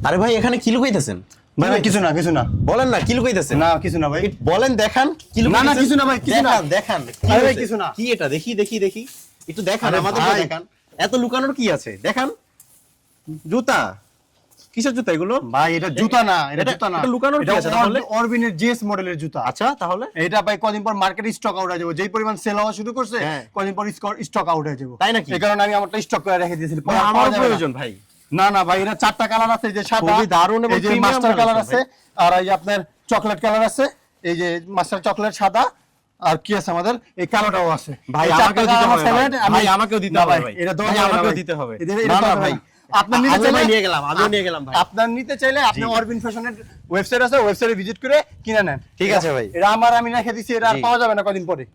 আরে ভাই এখানে কি লুকাইতেছেন? ভাই ভাই কিছু না বলেন না কি লুকাইতেছেন? না কিছু না ভাই বলেন, দেখান কি না, লুকাইতেছেন। কিছু না ভাই, কিছু না। দেখান কি আরে ভাই, হয়েছে? কিছু না। কি এটা? দেখি একটু দেখান, আরে আমাদের ভাই। দেখান। এত লুকানোর কি আছে? দেখান। জুতা, কিসের জুতা এগুলো? ভাই এটা জুতা না, এটা জুতা না, এটা লুকানোর কি আছে তাহলে? অরবিনের জিএস মডেলের জুতা। আচ্ছা তাহলে এটা ভাই কদিন পর মার্কেটে স্টক আউট হয়ে যাবে, যেই পরিমাণ সেল হওয়া শুরু করছে হ্যাঁ। কদিন পর স্টক আউট হয়ে যাবে। তাই নাকি? এই কারণে আমি আমারটা স্টক করে রেখে দিয়েছি। ভাই, আমার প্রয়োজন ভাই। না ভাই, এটা 4টা কালার আছে, এই যে সাদা, খুবই দারুণ এবং এই যে premium মাস্টার কালার কালার আছে, আর এই যে আপনার চকলেট কালার আছে, এই যে মাস্টার চকলেট সাদা, আর কি আছে আমাদের এই কালোটাও আছে। ভাই, এই আমাকেও 4টা দিতে কালার হবে আছে, ভাই। আমি- ভাই, আমাকেও দিতে না হবে ভাই, ভাই। এটা ভাই, দেওয়া যাবে না আমাকেও ভাই। দিতে হবে। এটা না, দেওয়া না যাবে ভাই। না। আপনার নিতে আমিও চাইলে ভাই নিয়ে গেলাম, আমিও নিয়ে গেলাম ভাই। আপনার নিতে চাইলে আপনি জি। অরবিন ফ্যাশনের ওয়েবসাইট আছে, ওয়েবসাইটে ভিজিট করে কিনে নেন। ঠিক আছে ভাই। এটা আমি রেখে দিছি, এটা আর জি। পাওয়া যাবে না কদিন পরে।